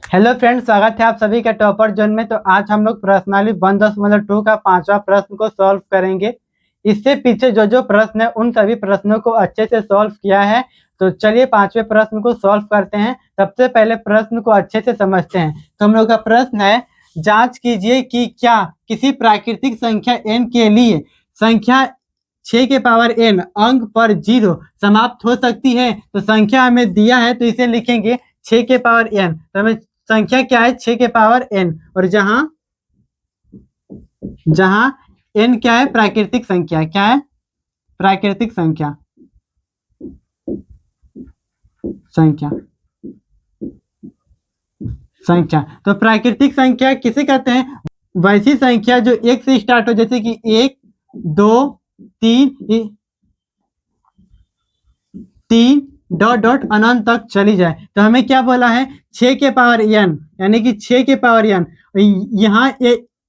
Hello friends, स्वागत है आप सभी के टॉपर जोन में। तो आज हम लोग प्रश्नावली 1.10.2 का 5वां प्रश्न को सॉल्व करेंगे। इससे पीछे जो जो प्रश्न है उन सभी प्रश्नों को अच्छे से सॉल्व किया है। तो चलिए 5वें प्रश्न को सॉल्व करते हैं। सबसे पहले प्रश्न को अच्छे से समझते हैं। तो हम लोग का प्रश्न है, जांच कीजिए कि क्या किसी प्राकृतिक संख्या n के लिए संख्या 6 के पावर n अंक पर 0 समाप्त हो सकती है। तो संख्या हमें दिया है तो इसे लिखेंगे 6 के पावर n। तो हमें संख्या क्या है, 6 के पावर n, और जहां जहां n क्या है, प्राकृतिक संख्या। क्या है? प्राकृतिक संख्या। संख्या संख्या तो प्राकृतिक संख्या किसे कहते हैं? वैसी संख्या जो एक से स्टार्ट हो, जैसे कि 1 2 3 डॉट डॉट अनंत तक चली जाए। तो हमें क्या बोला है, 6 के पावर n, यानी कि 6 के पावर n।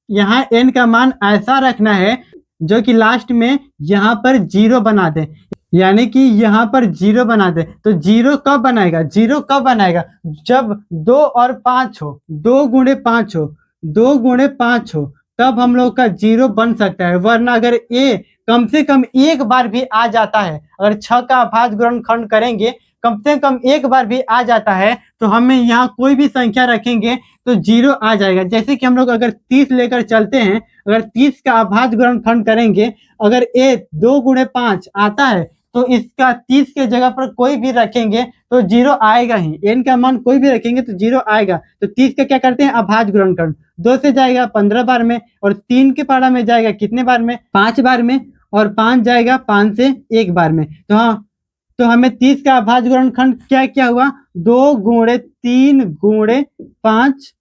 यहाँ n का मान ऐसा रखना है जो कि लास्ट में यहाँ पर 0 बना दे, यानी कि यहाँ पर 0 बना दे। तो 0 कब बनाएगा? 0 कब बनाएगा? जब 2 और 5 हो, 2 गुणे 5 हो, 2 गुणे 5 हो, तब हम लोग का 0 बन सकता है। वरना अगर ए कम से कम एक बार भी आ जाता है, अगर 6 का अभाज्य गुणनखंड करेंगे कम से कम एक बार भी आ जाता है, तो हमें यहाँ कोई भी संख्या रखेंगे तो 0 आ जाएगा। जैसे कि हम लोग अगर 30 लेकर चलते हैं, अगर 30 का अभाज्य गुणनखंड करेंगे, अगर ए 2 गुणे 5 आता है तो इसका 30 के जगह पर कोई भी रखेंगे तो 0 आएगा ही। n का मान कोई भी रखेंगे तो 0 आएगा। तो 30 का क्या करते हैं, अभाज्य गुणनखंड। 2 से जाएगा 15 बार में, और 3 के पारा में जाएगा कितने बार में? 5 बार में, और 5 जाएगा 5 से 1 बार में। तो हाँ, तो हमें 30 का अभाज्य गुणनखंड क्या क्या हुआ, 2 गुणे 3 गुणे 5।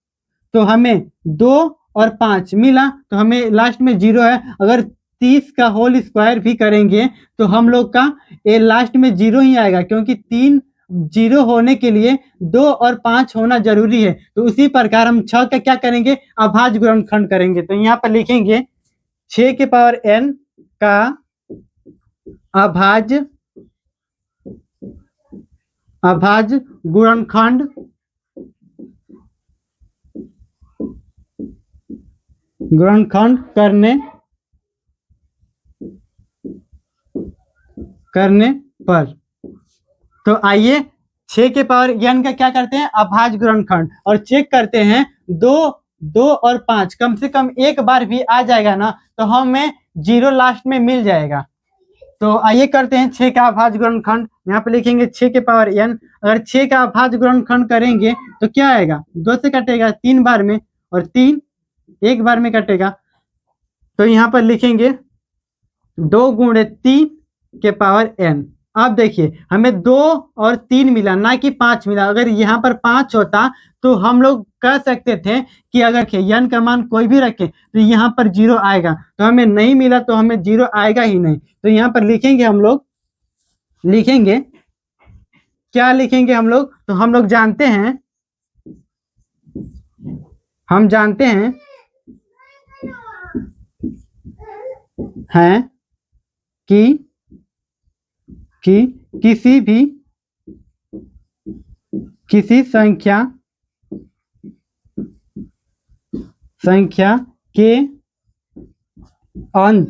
तो हमें 2 और 5 मिला, तो हमें लास्ट में 0 है। अगर 30 का होल स्क्वायर भी करेंगे तो हम लोग का ये लास्ट में 0 ही आएगा, क्योंकि 3 0 होने के लिए 2 और 5 होना जरूरी है। तो उसी प्रकार हम 6 का क्या करेंगे, अभाज्य गुणनखंड करेंगे। तो यहाँ पर लिखेंगे 6 के पावर n का अभाज्य गुणनखंड करने पर। तो आइए 6 के पावर n का क्या करते हैं, अभाज्य गुणनखंड, और चेक करते हैं। 2 और 5 कम से कम एक बार भी आ जाएगा ना, तो हमें 0 लास्ट में मिल जाएगा। तो आइए करते हैं 6 का अभाज्य गुणनखंड। यहाँ पे लिखेंगे 6 के पावर n। अगर 6 का अभाज्य गुणनखंड करेंगे तो क्या आएगा, 2 से कटेगा 3 बार में, और 3 एक बार में कटेगा। तो यहाँ पर लिखेंगे 2 गुणे 3 के पावर n। अब देखिए हमें 2 और 3 मिला, ना कि 5 मिला। अगर यहाँ पर 5 होता तो हम लोग कह सकते थे कि अगर n का मान कोई भी रखें तो यहाँ पर 0 आएगा। तो हमें नहीं मिला तो हमें 0 आएगा ही नहीं। तो यहाँ पर लिखेंगे हम लोग, लिखेंगे क्या लिखेंगे हम लोग, तो हम लोग जानते हैं, हम जानते हैं कि किसी संख्या के अंत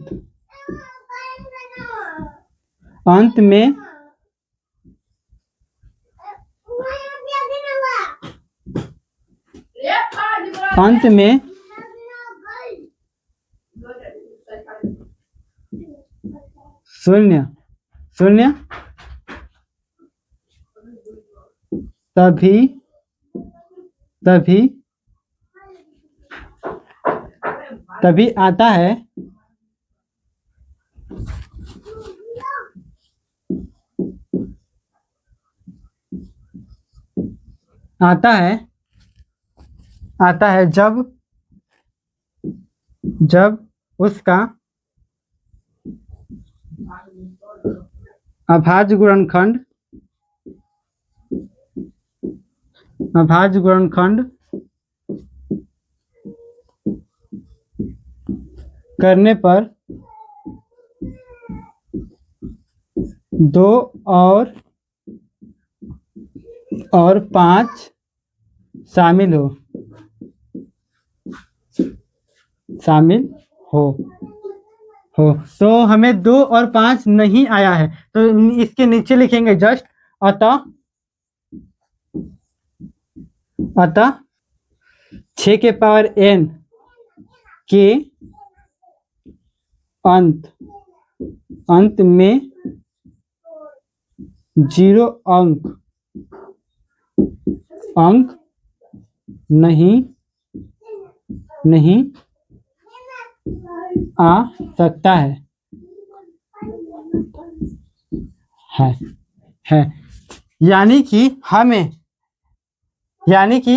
में शून्य तभी आता है। आता है जब उसका अभाज्य गुणनखंड करने पर 2 और 5 शामिल हो, शामिल हो हो। तो हमें 2 और 5 नहीं आया है, तो इसके नीचे लिखेंगे जस्ट अतः, अतः 6 के पावर n के अंत अंत में 0 अंक अंक नहीं नहीं आ सकता है। यानी कि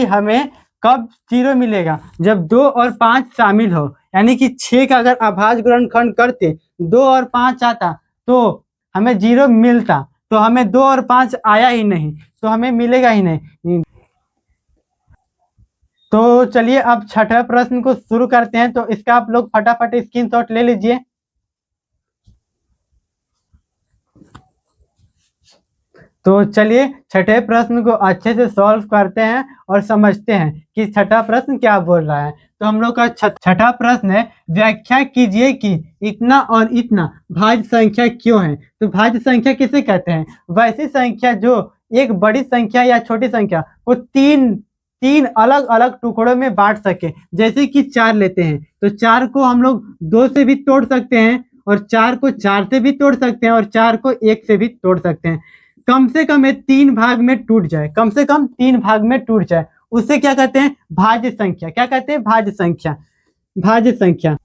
हमें कब 0 मिलेगा, जब 2 और 5 शामिल हो। यानी कि 6 का अगर अभाज्य गुणनखंड करते 2 और 5 आता तो हमें 0 मिलता, तो हमें 2 और 5 आया ही नहीं, तो हमें मिलेगा ही नहीं। तो चलिए अब छठा प्रश्न को शुरू करते हैं। तो इसका आप लोग फटाफट स्क्रीनशॉट ले लीजिए। तो चलिए छठे प्रश्न को अच्छे से सॉल्व करते हैं और समझते हैं कि छठा प्रश्न क्या बोल रहा है। तो हम लोग का छठा प्रश्न है, व्याख्या कीजिए कि इतना और इतना भाज्य संख्या क्यों है। तो भाज्य संख्या किसे कहते हैं? वैसी संख्या जो एक बड़ी संख्या या छोटी संख्या को तीन अलग अलग टुकड़ों में बांट सके। जैसे कि 4 लेते हैं तो 4 को हम लोग 2 से भी तोड़ सकते हैं, और 4 को 4 से भी तोड़ सकते हैं, और 4 को 1 से भी तोड़ सकते हैं। कम से कम ये 3 भाग में टूट जाए, कम से कम 3 भाग में टूट जाए, उसे क्या कहते हैं? भाज्य संख्या। क्या कहते हैं? भाज्य संख्या। भाज्य संख्या।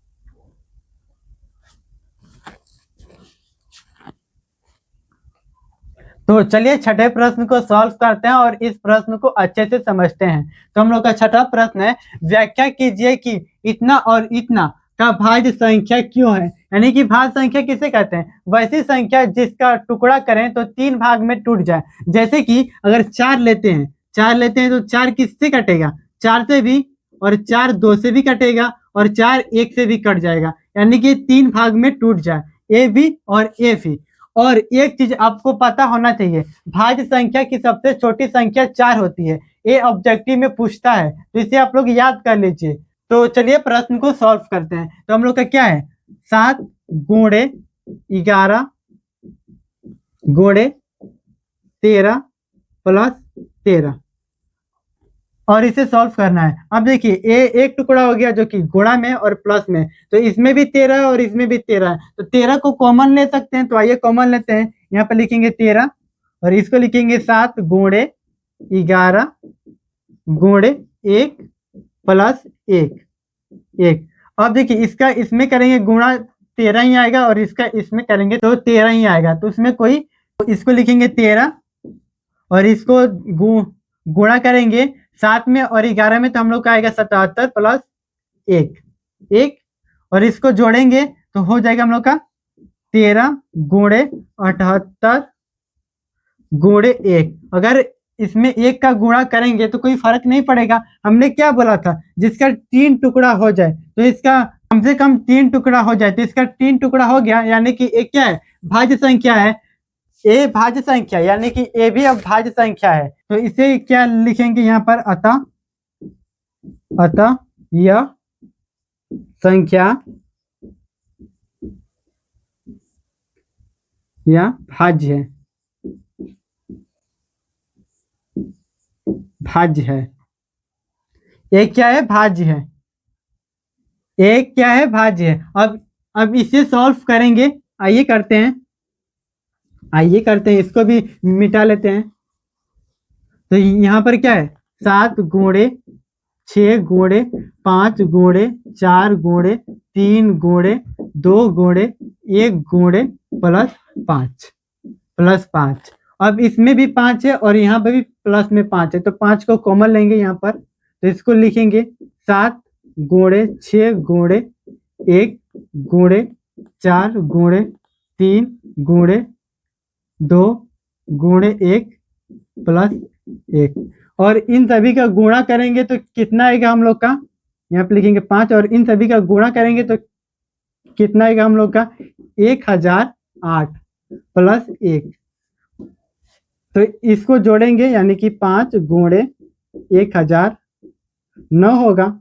तो चलिए छठे प्रश्न को सॉल्व करते हैं और इस प्रश्न को अच्छे से समझते हैं। तो हम लोग का छठा प्रश्न है, व्याख्या कीजिए कि इतना और इतना का भाज्य संख्या क्यों है। यानी कि भाज्य संख्या किसे कहते हैं? वैसी संख्या जिसका टुकड़ा करें तो 3 भाग में टूट जाए। जैसे कि अगर 4 लेते हैं तो 4 किससे कटेगा? 4 से भी, और 4 2 से भी कटेगा, और 4 1 से भी कट जाएगा। यानी कि 3 भाग में टूट जाए, ए भी और ए भी। और एक चीज आपको पता होना चाहिए, भाज्य संख्या की सबसे छोटी संख्या 4 होती है। ये ऑब्जेक्टिव में पूछता है, तो इसे आप लोग याद कर लीजिए। तो चलिए प्रश्न को सॉल्व करते हैं। तो हम लोग का क्या है? 7 गुणे 11 गुणे 13 प्लस 13, और इसे सॉल्व करना है। अब देखिए ए एक टुकड़ा हो गया जो कि गुणा में और प्लस में, तो इसमें भी 13 है और इसमें भी 13 है, तो 13 को कॉमन ले सकते हैं। तो आइए कॉमन लेते हैं। यहाँ पर लिखेंगे 13 और इसको लिखेंगे 7 गुणे 11 गुणे 1 प्लस 1। अब देखिए इसका इसमें करेंगे गुणा 13 ही आएगा, और इसका इसमें करेंगे तो 13 ही आएगा। तो इसमें कोई, तो इसको लिखेंगे 13 और इसको गुणा करेंगे 7 में और 11 में, तो हम लोग का आएगा 77 प्लस 1, और इसको जोड़ेंगे तो हो जाएगा हम लोग का 13 गुणे 78 गुणे 1। अगर इसमें 1 का गुणा करेंगे तो कोई फर्क नहीं पड़ेगा। हमने क्या बोला था? जिसका 3 टुकड़ा हो जाए, तो इसका कम से कम 3 टुकड़ा हो जाए, तो इसका 3 टुकड़ा हो गया। यानी कि एक क्या है? भाज्य संख्या है। ए भाज्य संख्या, यानी कि ए भी अब भाज्य संख्या है। तो इसे क्या लिखेंगे यहाँ पर? अतः यह संख्या या भाज्य है, भाज्य है। एक क्या है? भाज्य है। एक क्या है? भाज्य है। अब इसे सॉल्व करेंगे। आइए करते हैं, इसको भी मिटा लेते हैं। तो यहाँ पर क्या है? 7 गुणे 6 गुणे 5 गुणे 4 गुणे 3 गुणे 2 गुणे 1 गुणे प्लस 5। अब इसमें भी 5 है और यहाँ पर भी प्लस में 5 है, तो 5 को कॉमन लेंगे यहाँ पर। तो इसको लिखेंगे 7 गुणे 6 गुणे 1 गुणे 4 गुणे 3 गुणे 2 गुणे 1 प्लस 1। और इन सभी का गुणा करेंगे तो कितना आएगा हम लोग का? यहाँ पे लिखेंगे 5, और इन सभी का गुणा करेंगे तो कितना आएगा हम लोग का? 1008 प्लस 1। तो इसको जोड़ेंगे, यानी कि 5 गुणे 1009 होगा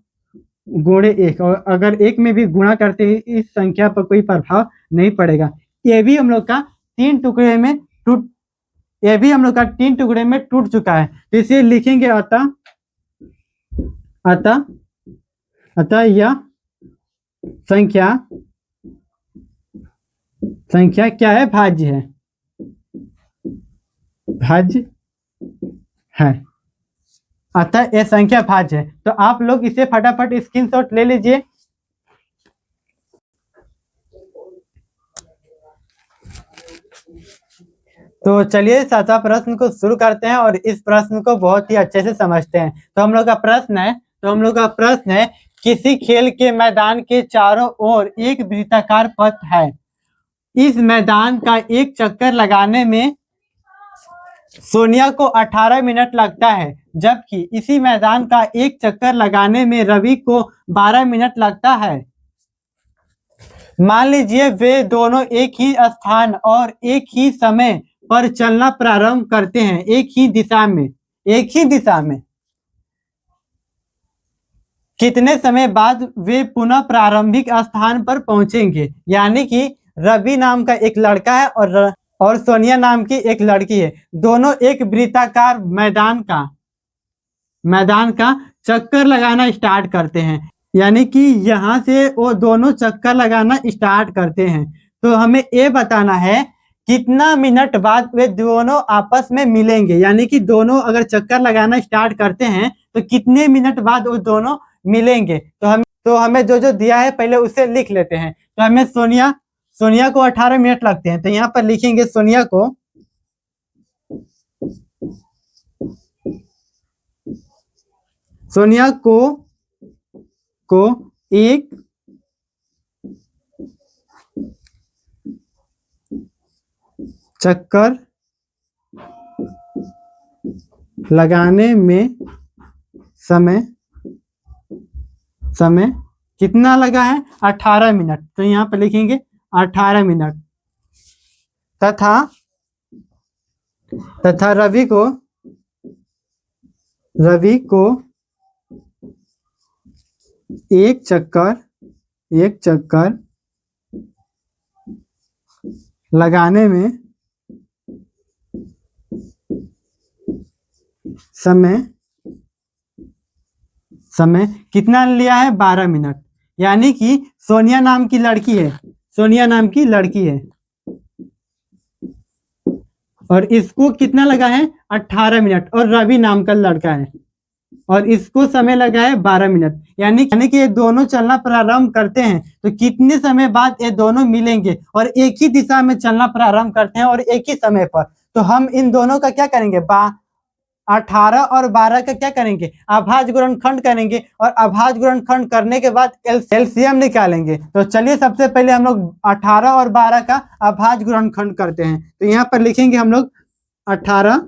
गुणे 1, और अगर 1 में भी गुणा करते हैं इस संख्या पर कोई प्रभाव नहीं पड़ेगा। ये भी हम लोग का 3 टुकड़े में टूट चुका है। तो इसे लिखेंगे अतः यह संख्या क्या है? भाज्य है। अतः यह संख्या भाज्य है। तो आप लोग इसे फटाफट स्क्रीनशॉट ले लीजिए। तो चलिए 7वां प्रश्न को शुरू करते हैं और इस प्रश्न को बहुत ही अच्छे से समझते हैं। तो हम लोग का प्रश्न है किसी खेल के मैदान के चारों ओर एक वृत्ताकार पथ है। इस मैदान का एक चक्कर लगाने में सोनिया को 18 मिनट लगता है, जबकि इसी मैदान का एक चक्कर लगाने में रवि को 12 मिनट लगता है। मान लीजिए वे दोनों एक ही स्थान और एक ही समय पर चलना प्रारंभ करते हैं, एक ही दिशा में। कितने समय बाद वे पुनः प्रारंभिक स्थान पर पहुंचेंगे? यानी कि रवि नाम का एक लड़का है और सोनिया नाम की एक लड़की है। दोनों एक वृत्ताकार मैदान का चक्कर लगाना स्टार्ट करते हैं। यानी कि यहाँ से वो दोनों चक्कर लगाना स्टार्ट करते हैं। तो हमें ये बताना है कितना मिनट बाद वे दोनों आपस में मिलेंगे। यानी कि दोनों अगर चक्कर लगाना स्टार्ट करते हैं तो कितने मिनट बाद वो दोनों मिलेंगे। तो हमें जो दिया है पहले उसे लिख लेते हैं। तो हमें सोनिया को 18 मिनट लगते हैं। तो यहाँ पर लिखेंगे सोनिया को एक चक्कर लगाने में समय कितना लगा है? 18 मिनट। तो यहाँ पर लिखेंगे 18 मिनट। तथा रवि को एक चक्कर लगाने में समय कितना लिया है? 12 मिनट। यानी कि सोनिया नाम की लड़की है और इसको कितना लगा है? 18 मिनट। और रवि नाम का लड़का है और इसको समय लगा है 12 मिनट। यानी कि ये दोनों चलना प्रारंभ करते हैं तो कितने समय बाद ये दोनों मिलेंगे और एक ही दिशा में चलना प्रारंभ करते हैं और एक ही समय पर। तो हम इन दोनों का क्या करेंगे? 18 और 12 का क्या करेंगे? अभाज्य गुणनखंड करेंगे और अभाज्य गुणनखंड करने के बाद एलसीएम निकालेंगे। तो चलिए सबसे पहले हम लोग 18 और 12 का अभाज्य गुणनखंड करते हैं। तो यहाँ पर लिखेंगे हम लोग 18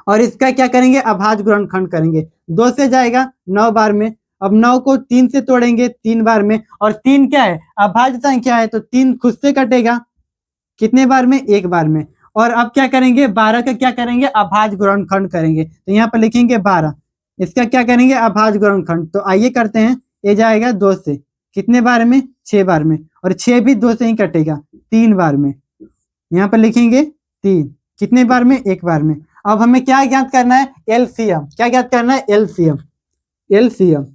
और इसका क्या करेंगे? अभाज्य गुणनखंड करेंगे। 2 से जाएगा 9 बार में। अब 9 को 3 से तोड़ेंगे 3 बार में, और 3 क्या है? अभाज्य संख्या है तो 3 खुद से कटेगा। कितने बार में? 1 बार में। और अब क्या करेंगे? 12 का क्या करेंगे? अभाज्य गुणनखंड करेंगे। तो यहाँ पर लिखेंगे 12, इसका क्या करेंगे? अभाज्य गुणनखंड। तो आइए करते हैं। ये जाएगा 2 से, कितने बार में? 6 बार में, और 6 भी 2 से ही कटेगा, 3 बार में। यहाँ पर लिखेंगे 3, कितने बार में? 1 बार में। अब हमें क्या ज्ञात करना है? एलसीएम। क्या ज्ञात करना है? एलसीएम।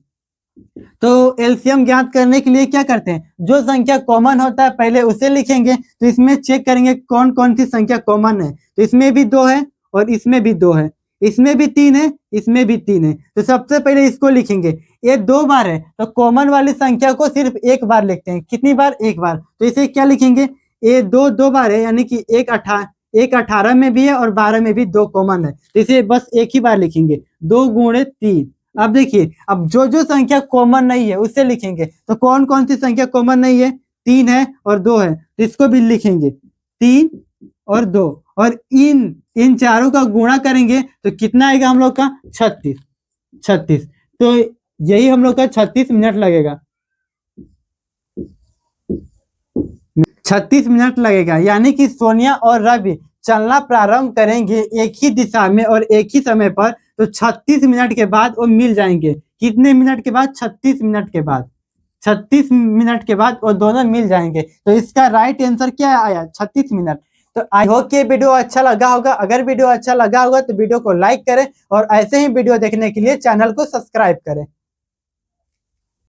तो एलसीएम ज्ञात करने के लिए क्या करते हैं? जो संख्या कॉमन होता है पहले उसे लिखेंगे। तो इसमें चेक करेंगे कौन कौन सी संख्या कॉमन है। तो इसमें भी 2 है और इसमें भी 2 है, इसमें भी 3 है, इसमें भी 3 है। तो सबसे पहले इसको लिखेंगे। ये 2 बार है तो कॉमन वाली संख्या को सिर्फ 1 बार लिखते हैं। कितनी बार? 1 बार। तो इसे क्या लिखेंगे? ये 2 बार है, यानी कि 1 18 में भी है और 12 में भी 2 कॉमन है। तो इसे बस 1 ही बार लिखेंगे, 2 गुणे 3। अब देखिए, अब जो संख्या कॉमन नहीं है उससे लिखेंगे। तो कौन कौन सी संख्या कॉमन नहीं है? 3 है और 2 है, तो इसको भी लिखेंगे 3 और 2, और इन चारों का गुणा करेंगे तो कितना आएगा हम लोग का? 36। तो यही हम लोग का 36 मिनट लगेगा। 36 मिनट लगेगा। यानी कि सोनिया और रवि चलना प्रारंभ करेंगे एक ही दिशा में और एक ही समय पर। तो 36 मिनट के बाद वो मिल जाएंगे। कितने मिनट के बाद? 36 मिनट के बाद। 36 मिनट के बाद वो दोनों मिल जाएंगे। तो इसका राइट आंसर क्या आया? 36 मिनट। तो आई होप कि वीडियो अच्छा लगा होगा। अगर वीडियो अच्छा लगा होगा तो वीडियो को लाइक करें और ऐसे ही वीडियो देखने के लिए चैनल को सब्सक्राइब करें।